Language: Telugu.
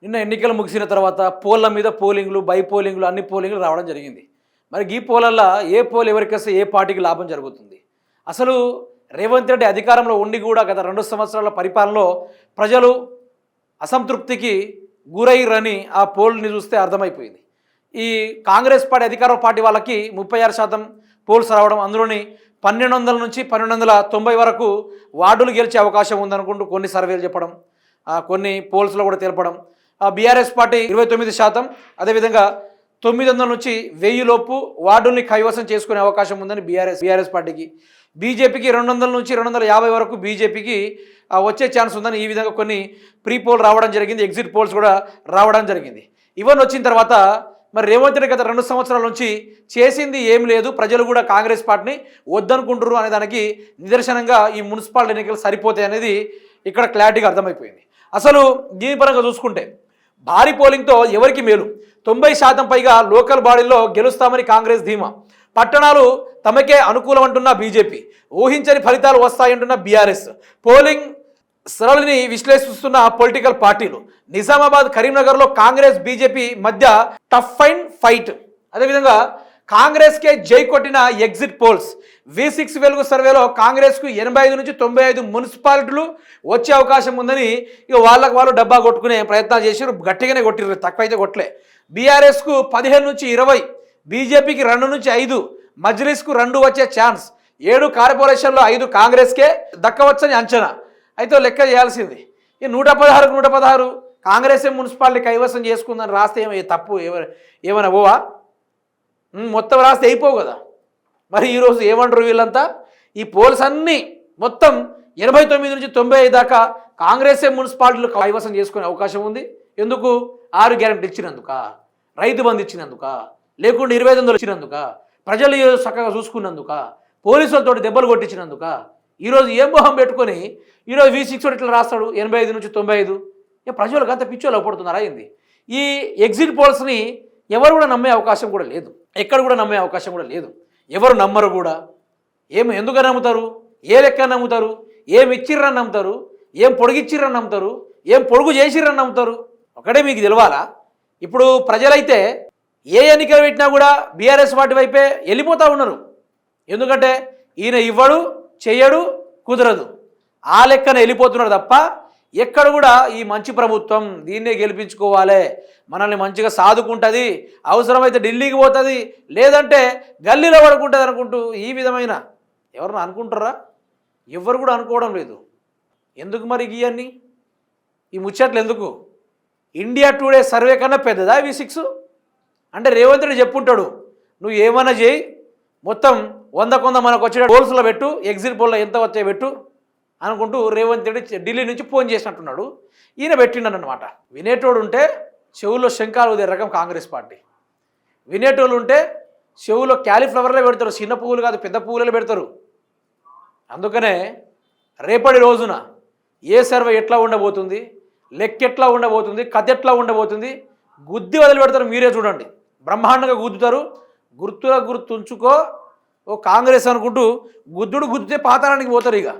నిన్న ఎన్నికలు ముగిసిన తర్వాత పోల్ల మీద పోలింగ్లు బై పోలింగ్లు అన్ని పోలింగ్లు రావడం జరిగింది. మరి ఈ పోలల్లో ఏ పోల్ ఎవరికైతే ఏ పార్టీకి లాభం జరుగుతుంది? అసలు రేవంత్ రెడ్డి అధికారంలో ఉండి కూడా గత 2 సంవత్సరాల పరిపాలనలో ప్రజలు అసంతృప్తికి గురైరని ఆ పోల్ని చూస్తే అర్థమైపోయింది. ఈ కాంగ్రెస్ పార్టీ అధికార పార్టీ వాళ్ళకి 36% పోల్స్ రావడం, అందులోని 1200 నుంచి 1290 వరకు వార్డులు గెలిచే అవకాశం ఉందనుకుంటూ కొన్ని సర్వేలు చెప్పడం, కొన్ని పోల్స్లో కూడా తెలపడం. బీఆర్ఎస్ పార్టీ 29%, అదేవిధంగా 900 నుంచి 1000 లోపు వార్డుల్ని కైవసం చేసుకునే అవకాశం ఉందని బీఆర్ఎస్ పార్టీకి. బీజేపీకి 200 నుంచి 250 వరకు బీజేపీకి వచ్చే ఛాన్స్ ఉందని ఈ విధంగా కొన్ని ప్రీ పోల్ రావడం జరిగింది, ఎగ్జిట్ పోల్స్ కూడా రావడం జరిగింది. ఇవన్నీ వచ్చిన తర్వాత మరి రేవంత్ రెడ్డి గత 2 సంవత్సరాల నుంచి చేసింది ఏం లేదు, ప్రజలు కూడా కాంగ్రెస్ పార్టీని వద్దనుకుంటారు అనే దానికి నిదర్శనంగా ఈ మున్సిపాలిటీ ఎన్నికలు సరిపోతాయి అనేది ఇక్కడ క్లారిటీగా అర్థమైపోయింది. అసలు దీని పరంగా చూసుకుంటే భారీ పోలింగ్తో ఎవరికి మేలు? 90% పైగా లోకల్ బాడీల్లో గెలుస్తామని కాంగ్రెస్ ధీమా. పట్టణాలు తమకే అనుకూలం అంటున్న బీజేపీ, ఊహించని ఫలితాలు వస్తాయంటున్న బీఆర్ఎస్, పోలింగ్ సరళిని విశ్లేషిస్తున్న పొలిటికల్ పార్టీలు. నిజామాబాద్, కరీంనగర్లో కాంగ్రెస్ బీజేపీ మధ్య టఫ్ అండ్ ఫైట్. అదేవిధంగా కాంగ్రెస్కే జై కొట్టిన ఎగ్జిట్ పోల్స్. V6 వెలుగు సర్వేలో కాంగ్రెస్కు 85 నుంచి 95 మున్సిపాలిటీలు వచ్చే అవకాశం ఉందని ఇక వాళ్ళు డబ్బా కొట్టుకునే ప్రయత్నాలు చేశారు, గట్టిగానే కొట్టిరు, తక్కువైతే కొట్టలే. బీఆర్ఎస్కు 15 నుంచి 20, బీజేపీకి 2 నుంచి 5, మజ్లిస్కు 2 వచ్చే ఛాన్స్. 7 కార్పొరేషన్లో 5 కాంగ్రెస్కే దక్కవచ్చని అంచనా. అయితే లెక్క చేయాల్సింది ఈ 116కు 116 కాంగ్రెస్ మున్సిపాలిటీ కైవసం చేసుకుందని రాస్తే తప్పు ఏమైనా పోవా? మొత్తం రాస్తే అయిపోవు కదా. మరి ఈరోజు ఏమంటారు వీళ్ళంతా? ఈ పోల్స్ అన్నీ మొత్తం 89 నుంచి 95 దాకా కాంగ్రెసే మున్సిపాలిటీలు కైవసం చేసుకునే అవకాశం ఉంది. ఎందుకు? 6 గ్యారెంటీ ఇచ్చినందుక, రైతు బంధు ఇచ్చినందుక, లేకుండా 2500 ఇచ్చినందుక, ప్రజలు ఈరోజు చక్కగా చూసుకున్నందుక, పోలీసులతో దెబ్బలు కొట్టించినందుక. ఈరోజు ఏం మొహం పెట్టుకొని ఈరోజు V6 ఇట్లా రాస్తాడు 85 నుంచి 95. ప్రజలకు అంత పిచ్చోలు పడుతున్నారా ఏంది? ఈ ఎగ్జిట్ పోల్స్ని ఎవరు కూడా నమ్మే అవకాశం కూడా లేదు, ఎక్కడ కూడా నమ్మే అవకాశం కూడా లేదు. ఎవరు నమ్మరు కూడా. ఎందుకు నమ్ముతారు? ఏ లెక్క నమ్ముతారు? ఏం ఇచ్చిర్రని నమ్ముతారు? ఏం పొడిగిచ్చిర్రని నమ్ముతారు? ఏం పొడుగు చేసిర్రని నమ్ముతారు? ఒకటే మీకు తెలవాలా? ఇప్పుడు ప్రజలైతే ఏ ఎన్నికలు పెట్టినా కూడా బీఆర్ఎస్ పార్టీ వైపే వెళ్ళిపోతూ ఉన్నారు. ఎందుకంటే ఈయన ఇవ్వడు, చెయ్యడు, కుదరదు, ఆ లెక్కన వెళ్ళిపోతున్నారు తప్ప ఎక్కడ కూడా ఈ మంచి ప్రభుత్వం దీన్నే గెలిపించుకోవాలి, మనల్ని మంచిగా సాదుకుంటుంది, అవసరమైతే ఢిల్లీకి పోతుంది, లేదంటే గల్లీలో పడుకుంటుంది అనుకుంటూ ఈ విధమైన ఎవరన్నా అనుకుంటారా? ఎవరు కూడా అనుకోవడం లేదు. ఎందుకు మరి ఇవన్నీ ఈ ముచ్చట్లు ఎందుకు? ఇండియా టుడే సర్వే కన్నా పెద్దదా V6? అంటే రేవంత్ రెడ్డి చెప్పుంటాడు, నువ్వు ఏమైనా చేయి, మొత్తం 100 మనకు వచ్చే పోల్స్లో పెట్టు, ఎగ్జిట్ పోల్లో ఎంత వచ్చాయి పెట్టు అనుకుంటూ రేవంత్ రెడ్డి ఢిల్లీ నుంచి ఫోన్ చేసినట్టున్నాడు. ఈయన పెట్టిండనమాట. వినేటోడు ఉంటే చెవుల్లో శంఖాలు ఉదే రకం కాంగ్రెస్ పార్టీ. వినేటోళ్ళు ఉంటే చెవులో క్యాలీఫ్లవర్లే పెడతారు, చిన్న పువ్వులు కాదు పెద్ద పువ్వులే పెడతారు. అందుకనే రేపటి రోజున ఏ సర్వే ఎట్లా ఉండబోతుంది, లెక్క ఎట్లా ఉండబోతుంది, కథ ఎట్లా ఉండబోతుంది, గుద్ది వదిలి పెడతారు. మీరే చూడండి, బ్రహ్మాండంగా గుద్దుతారు. గుర్తుంచుకో ఓ కాంగ్రెస్ అనుకుంటూ గుద్దుడు గుద్దితే పాతాళానికి పోతారు ఇక.